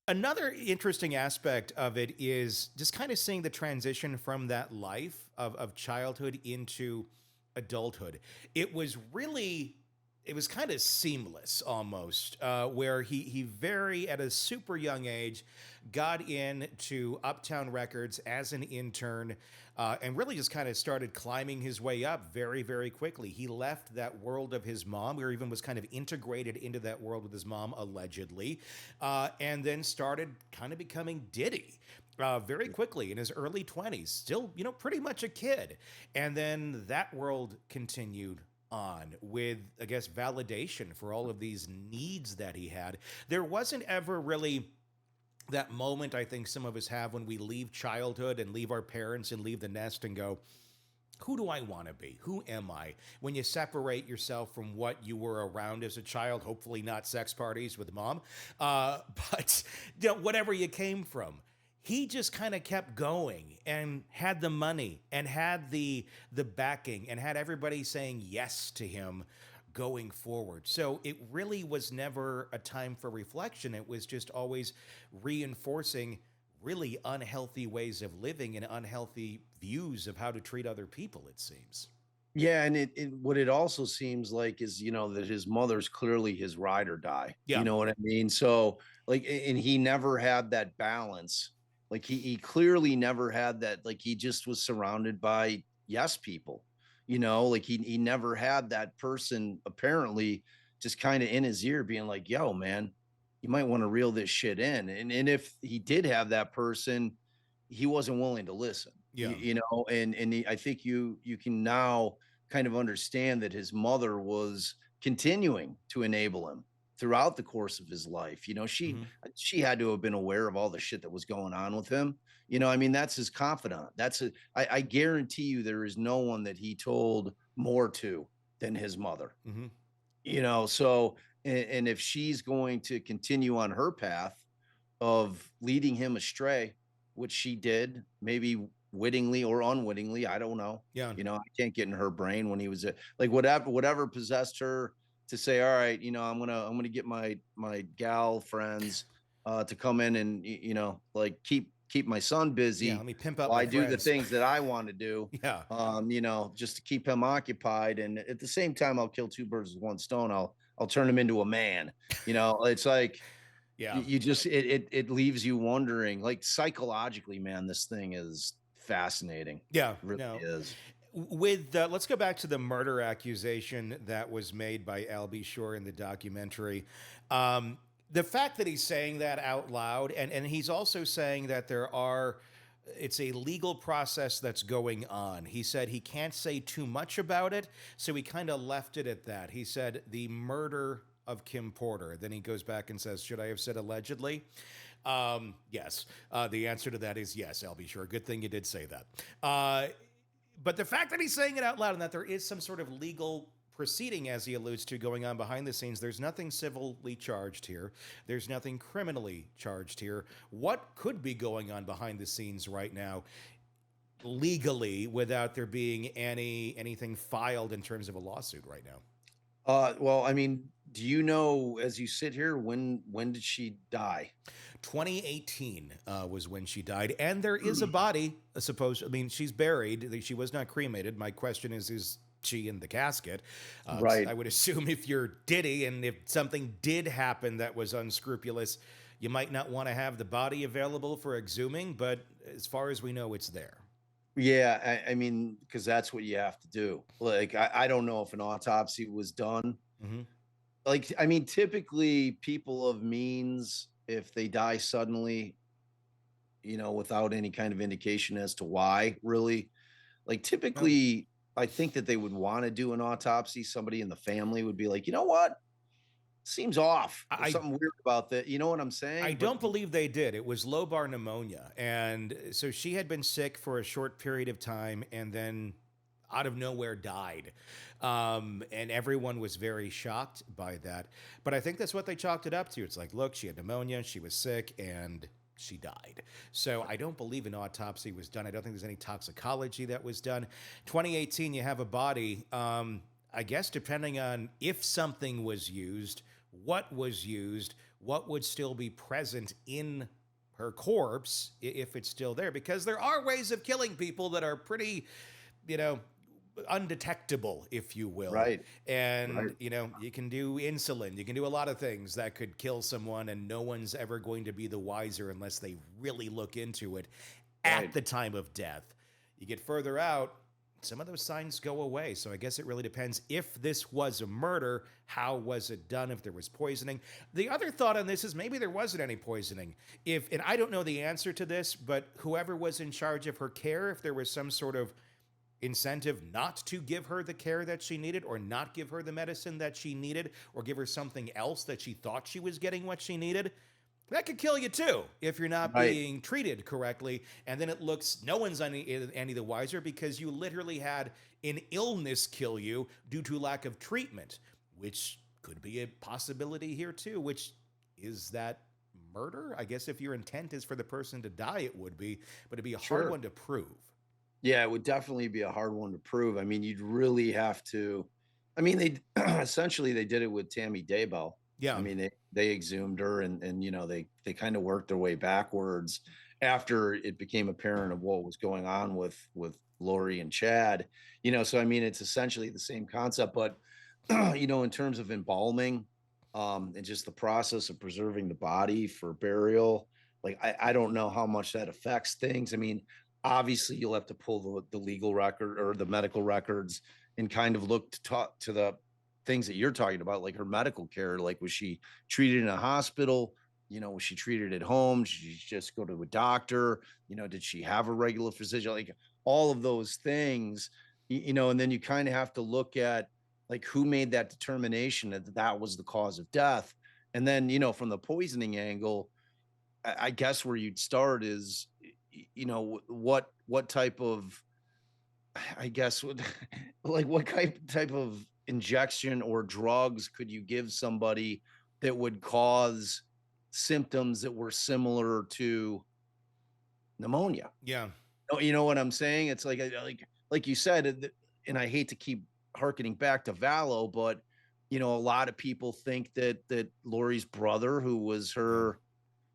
Another interesting aspect of it is just kind of seeing the transition from that life of childhood into adulthood. It was really, it was kind of seamless almost, where he very, at a super young age, got into Uptown Records as an intern, and really just kind of started climbing his way up very, very quickly. He left that world of his mom, or even was kind of integrated into that world with his mom, allegedly, and then started kind of becoming Diddy. Very quickly in his early 20s, still, pretty much a kid. And then that world continued on with, I guess, validation for all of these needs that he had. There wasn't ever really that moment I think some of us have when we leave childhood and leave our parents and leave the nest and go, who do I want to be? Who am I? When you separate yourself from what you were around as a child, hopefully not sex parties with mom, but whatever you came from. He just kind of kept going and had the money and had the backing and had everybody saying yes to him going forward. So it really was never a time for reflection. It was just always reinforcing really unhealthy ways of living and unhealthy views of how to treat other people, it seems. Yeah, and what it also seems like is, that his mother's clearly his ride or die. You Yeah. know what I mean? So like, and he never had that balance. Like he clearly never had that. Like he just was surrounded by yes people. Like he never had that person apparently just kind of in his ear being like, yo, man, you might want to reel this shit in. And if he did have that person, he wasn't willing to listen. Yeah. I think you can now kind of understand that his mother was continuing to enable him throughout the course of his life. Hmm. She had to have been aware of all the shit that was going on with him. I mean, that's his confidant. I guarantee you there is no one that he told more to than his mother. Hmm. So and if she's going to continue on her path of leading him astray, which she did, maybe wittingly or unwittingly. I don't know. Yeah. I can't get in her brain when he was like whatever possessed her to say, all right, I'm gonna get my gal friends to come in and like keep my son Yeah. Let busy me pimp out while my I do the friends. things that I want to do. Yeah. Just to keep him occupied, and at the same time, I'll kill two birds with one stone. I'll turn him into a man. It's like Yeah. you just it leaves you wondering, like psychologically, man, this thing is fascinating. Yeah. It really No. is. With let's go back to the murder accusation that was made by Albie Shore in the documentary. The fact that he's saying that out loud, and he's also saying that it's a legal process that's going on. He said he can't say too much about it, so he kind of left it at that. He said the murder of Kim Porter. Then he goes back and says, should I have said allegedly? Yes. The answer to that is yes, I'll be sure. Good thing you did say that. But the fact that he's saying it out loud and that there is some sort of legal proceeding, as he alludes to, going on behind the scenes, there's nothing civilly charged here. There's nothing criminally charged here. What could be going on behind the scenes right now legally without there being anything filed in terms of a lawsuit right now? Well, I mean, do you know, as you sit here, when did she die? 2018 was when she died, and there is a body. I mean, she's buried. She was not cremated. My question is she in the casket? 'Cause I Right. would assume if you're Diddy and if something did happen that was unscrupulous, you might not want to have the body available for exhuming. But as far as we know, it's there. Yeah, I mean, because that's what you have to do. Like, I don't know if an autopsy was done. Hmm. Like, I mean, typically people of means, if they die suddenly, without any kind of indication as to why, really, like No, typically, I think that they would want to do an autopsy. Somebody in the family would be like, you know what? Seems off. There's I something weird about that. You know what I'm I saying? But don't believe they did. It was lobar pneumonia. And so she had been sick for a short period of time and then out of nowhere died. And everyone was very shocked by that. But I think that's what they chalked it up to. It's like, look, she had pneumonia, she was sick, and she died. So I don't believe an autopsy was done. I don't think there's any toxicology that was done. 2018, you have a body. I guess depending on if something was used, what was used, what would still be present in her corpse if it's still there, because there are ways of killing people that are pretty, you know, undetectable, if you will. Right. Right. And, you can do insulin, you can do a lot of things that could kill someone, and no one's ever going to be the wiser unless they really look into it at Right. the time of death. You get further out, some of those signs go away. So I guess it really depends. If this was a murder, how was it done? If there was poisoning. The other thought on this is maybe there wasn't any poisoning. If, and I don't know the answer to this, but whoever was in charge of her care, if there was some sort of incentive not to give her the care that she needed, or not give her the medicine that she needed, or give her something else that she thought she was getting what she needed, that could kill you too if you're not Right. being treated correctly. And then it looks, no one's any the wiser, because you literally had an illness kill you due to lack of treatment, which could be a possibility here too. Which is that murder? I guess if your intent is for the person to die, it would be, but it'd be a hard Sure. one to prove. Yeah, it would definitely be a hard one to prove. I mean, you'd really have to. I mean, they essentially they did it with Tammy Daybell. I Yeah. mean, they exhumed her, and they kind of worked their way backwards after it became apparent of what was going on with Lori and Chad. So I mean, it's essentially the same concept, but in terms of embalming, and just the process of preserving the body for burial, like I don't know how much that affects things. I mean, obviously you'll have to pull the legal record or the medical records and kind of look to talk to the things that you're talking about, like her medical care. Like, was she treated in a hospital? Was she treated at home? Did she just go to a doctor? Did she have a regular physician? Like, all of those things, and then you kind of have to look at, like, who made that determination that that was the cause of death. And then, from the poisoning angle, I guess where you'd start is, what type of, I guess, like, what type of injection or drugs could you give somebody that would cause symptoms that were similar to pneumonia? Yeah. Oh, you know what I'm saying? It's like, like you said, and I hate to keep harkening back to Vallow, but a lot of people think that Lori's brother, who was Yeah. her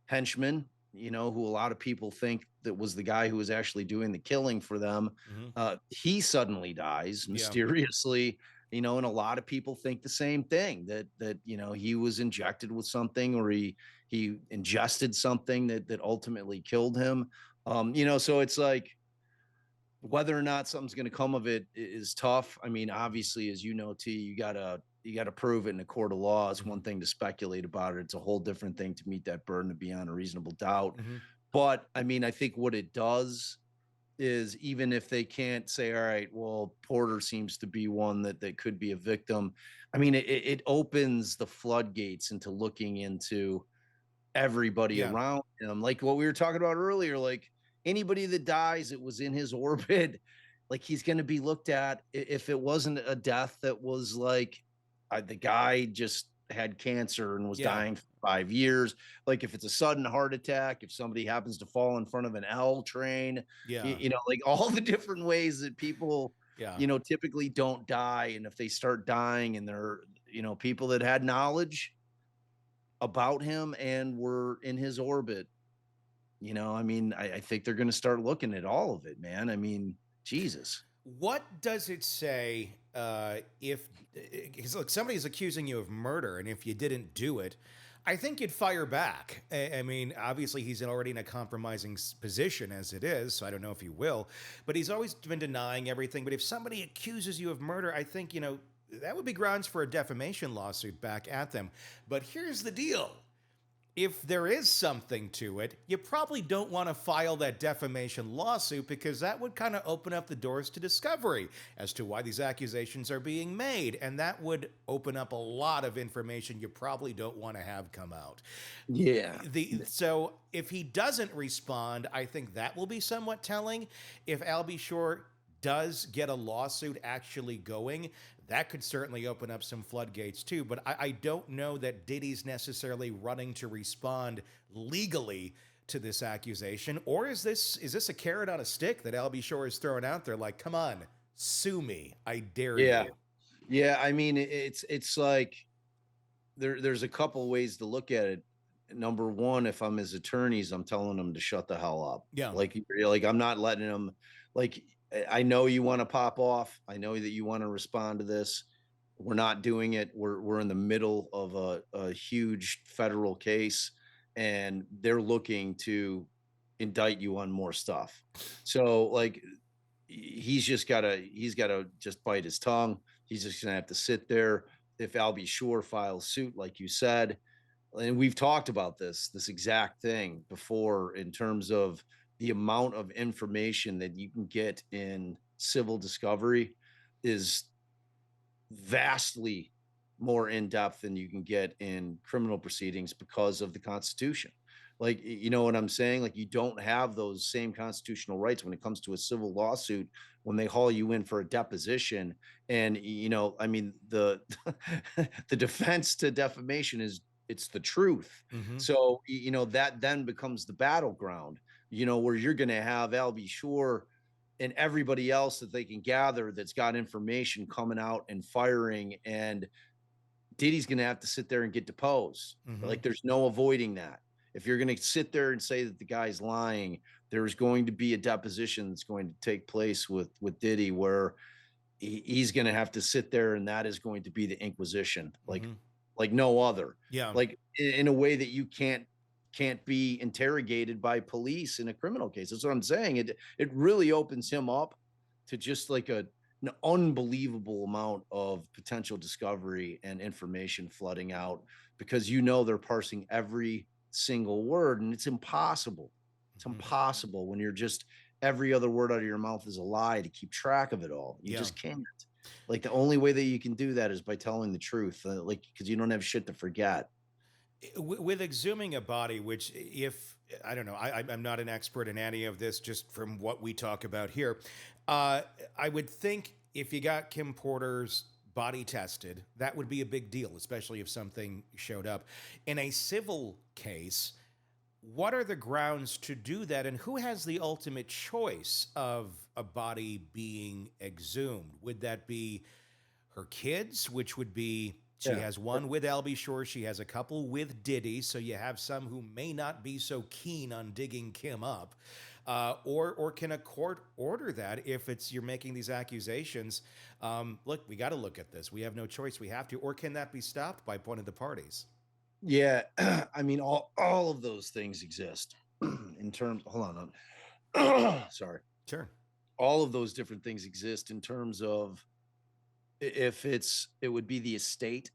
henchman, who a lot of people think that was the guy who was actually doing the killing for them. Hmm. He suddenly dies Yeah. mysteriously, and a lot of people think the same thing, that he was injected with something, or he ingested something that ultimately killed him. So it's like, whether or not something's going to come of it is tough. I mean, obviously, as you know, T, you gotta prove it in a court of law. It's Hmm. one thing to speculate about it; it's a whole different thing to meet that burden of beyond a reasonable doubt. Hmm. But I mean, I think what it does is, even if they can't say, all right, well, Porter seems to be one that could be a victim. I mean, it opens the floodgates into looking into everybody Yeah. around him. Like what we were talking about earlier, like, anybody that dies, it was in his orbit. Like, he's going to be looked at. If it wasn't a death that was like, the guy just had cancer and was Yeah. dying for 5 years. Like, if it's a sudden heart attack, if somebody happens to fall in front of an L train, Yeah. like, all the different ways that people, Yeah. typically don't die. And if they start dying, and they're, people that had knowledge about him and were in his orbit, I mean, I think they're going to start looking at all of it, man. I mean, Jesus. What does it say if, because look, somebody's accusing you of murder, and if you didn't do it, I think you'd fire back. I mean, obviously, he's already in a compromising position as it is, so I don't know if he will, but he's always been denying everything. But if somebody accuses you of murder, I think, that would be grounds for a defamation lawsuit back at them. But here's the deal: if there is something to it, you probably don't want to file that defamation lawsuit, because that would kind of open up the doors to discovery as to why these accusations are being made. And that would open up a lot of information you probably don't want to have come out. Yeah. So if he doesn't respond, I think that will be somewhat telling. If Albie Shore does get a lawsuit actually going, that could certainly open up some floodgates too. But I don't know that Diddy's necessarily running to respond legally to this accusation. Or is this a carrot on a stick that Albie Shore is throwing out there? Like, come on, sue me, I dare Yeah. you. Yeah. I mean, it's like, there's a couple ways to look at it. Number one, if I'm his attorneys, I'm telling them to shut the hell up. Yeah. Like I'm not letting them. Like, I know you want to pop off. I know that you want to respond to this. We're not doing it. We're in the middle of a huge federal case, and they're looking to indict you on more stuff. So like, he's gotta just bite his tongue. He's just gonna have to sit there. If Albie Shore files suit, like you said, and we've talked about this exact thing before, in terms of the amount of information that you can get in civil discovery is vastly more in depth than you can get in criminal proceedings because of the Constitution. Like, you know what I'm saying? Like, you don't have those same constitutional rights when it comes to a civil lawsuit when they haul you in for a deposition. And, I mean, the the defense to defamation is it's the truth. Mm-hmm. So, that then becomes the battleground, where you're going to have Albie Shore and everybody else that they can gather that's got information coming out and firing, and Diddy's going to have to sit there and get deposed. Mm-hmm. Like, there's no avoiding that. If you're going to sit there and say that the guy's lying, there's going to be a deposition that's going to take place with Diddy, where he's going to have to sit there, and that is going to be the Inquisition, Mm-hmm. like no other. Yeah. Like, in a way that you can't be interrogated by police in a criminal case. That's what I'm saying. It really opens him up to just like an unbelievable amount of potential discovery and information flooding out, because they're parsing every single word, and it's impossible. It's Mm-hmm. impossible when you're just every other word out of your mouth is a lie to keep track of it all. You Yeah. just can't. Like, the only way that you can do that is by telling the truth, like, because you don't have shit to forget. With exhuming a body, which, if I don't know, I'm not an expert in any of this, just from what we talk about here, I would think if you got Kim Porter's body tested, that would be a big deal, especially if something showed up. In a civil case, what are the grounds to do that, and who has the ultimate choice of a body being exhumed? Would that be her kids, which would be, she Yeah. has one with Albie Shore, she has a couple with Diddy, so you have some who may not be so keen on digging Kim up. Or can a court order that if it's you're making these accusations? Look, we got to look at this. We have no choice. We have to. Or can that be stopped by one of the parties? Yeah, I mean, all of those things exist in terms. Hold on. Sorry. Sure. All of those different things exist in terms of, if it would be the estate,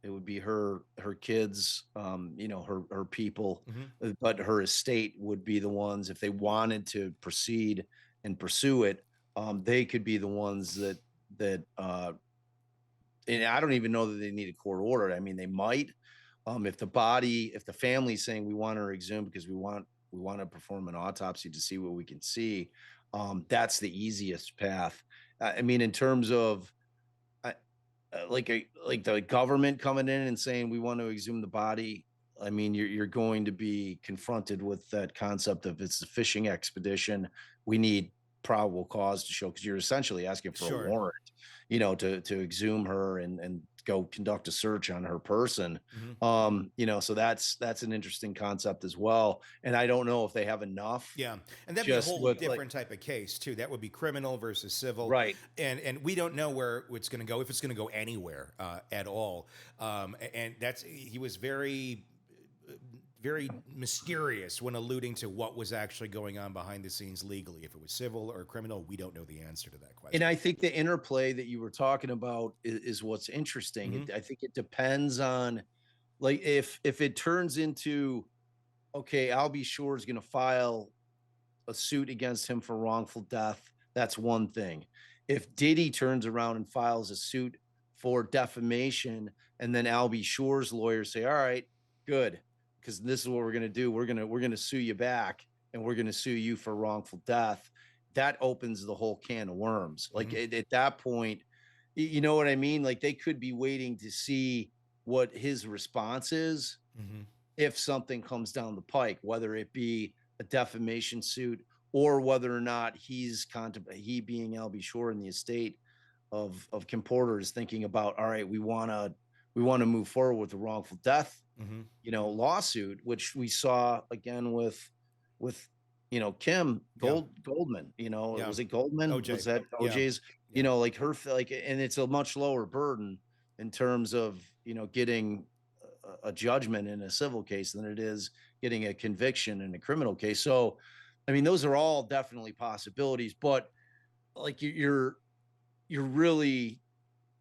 it would be her kids, her people, Mm-hmm. but her estate would be the ones, if they wanted to proceed and pursue it, they could be the ones that and I don't even know that they need a court order. I mean, they might, if the family's saying we want her exhumed because we want to perform an autopsy to see what we can see. That's the easiest path. I mean, in terms of, like the government coming in and saying we want to exhume the body. I mean, you're going to be confronted with that concept of, it's a fishing expedition. We need probable cause to show, because you're essentially asking for a Sure. warrant, to exhume her and go conduct a search on her person. Mm-hmm. So that's an interesting concept as well. And I don't know if they have enough. Yeah, and that'd be a Just whole with, different type of case too. That would be criminal versus civil, right. and we don't know where it's going to go, if it's going to go anywhere at all. And that's, he was very mysterious when alluding to what was actually going on behind the scenes legally. If it was civil or criminal, we don't know the answer to that question. And I think the interplay that you were talking about is what's interesting. Mhm. I think it depends on, like, if it turns into, okay, Albie Shore is going to file a suit against him for wrongful death. That's one thing. If Diddy turns around and files a suit for defamation, and then Albie Shore's lawyers say, all right, good, because this is what we're going to do. We're going to sue you back, and we're going to sue you for wrongful death. That opens the whole can of worms. Like, Mhm. at that point, you know what I mean? Like, they could be waiting to see what his response is Mhm. if something comes down the pike, whether it be a defamation suit, or whether or not he being Albie Shore in the estate of Kim Porter is thinking about, all right, we want we want to move forward with the wrongful death, Mm-hmm. lawsuit, which we saw again with Kim Yeah. Goldman. Yeah. Was it Goldman? OJ. Was that Yeah. OJ's? Yeah. Like her, like, and it's a much lower burden in terms of getting a judgment in a civil case than it is getting a conviction in a criminal case. So, I mean, those are all definitely possibilities, but like you're really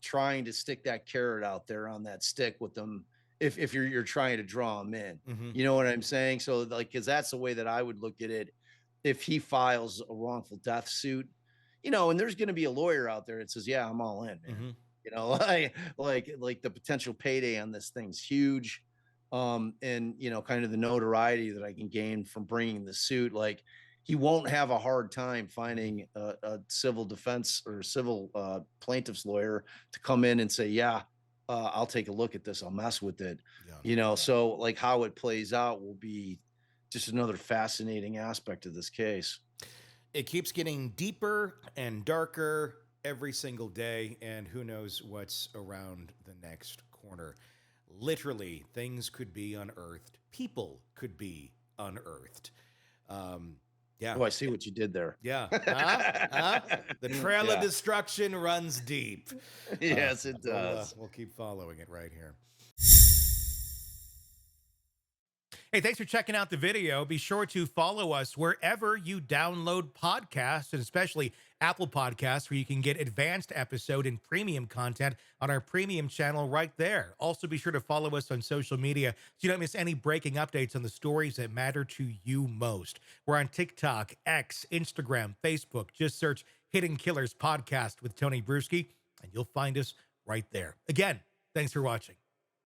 trying to stick that carrot out there on that stick with them if you're trying to draw them in. Mm-hmm. You know what I'm saying? So like, because that's the way that I would look at it. If he files a wrongful death suit, and there's going to be a lawyer out there that says, yeah, I'm all in, man. Mm-hmm. Like the potential payday on this thing's huge. And kind of the notoriety that I can gain from bringing the suit, like he won't have a hard time finding a civil defense or civil plaintiff's lawyer to come in and say, yeah, I'll take a look at this. I'll mess with it. Yeah. So like how it plays out will be just another fascinating aspect of this case. It keeps getting deeper and darker every single day, and who knows what's around the next corner. Literally, things could be unearthed. People could be unearthed. Yeah. Oh, I see what you did there. Yeah. The trail of destruction runs deep. Yes, it does. We'll keep following it right here. Hey, thanks for checking out the video. Be sure to follow us wherever you download podcasts, and especially Apple Podcasts, where you can get advanced episode and premium content on our premium channel right there. Also, be sure to follow us on social media so you don't miss any breaking updates on the stories that matter to you most. We're on TikTok, X, Instagram, Facebook. Just search Hidden Killers Podcast with Tony Bruschi, and you'll find us right there. Again, thanks for watching.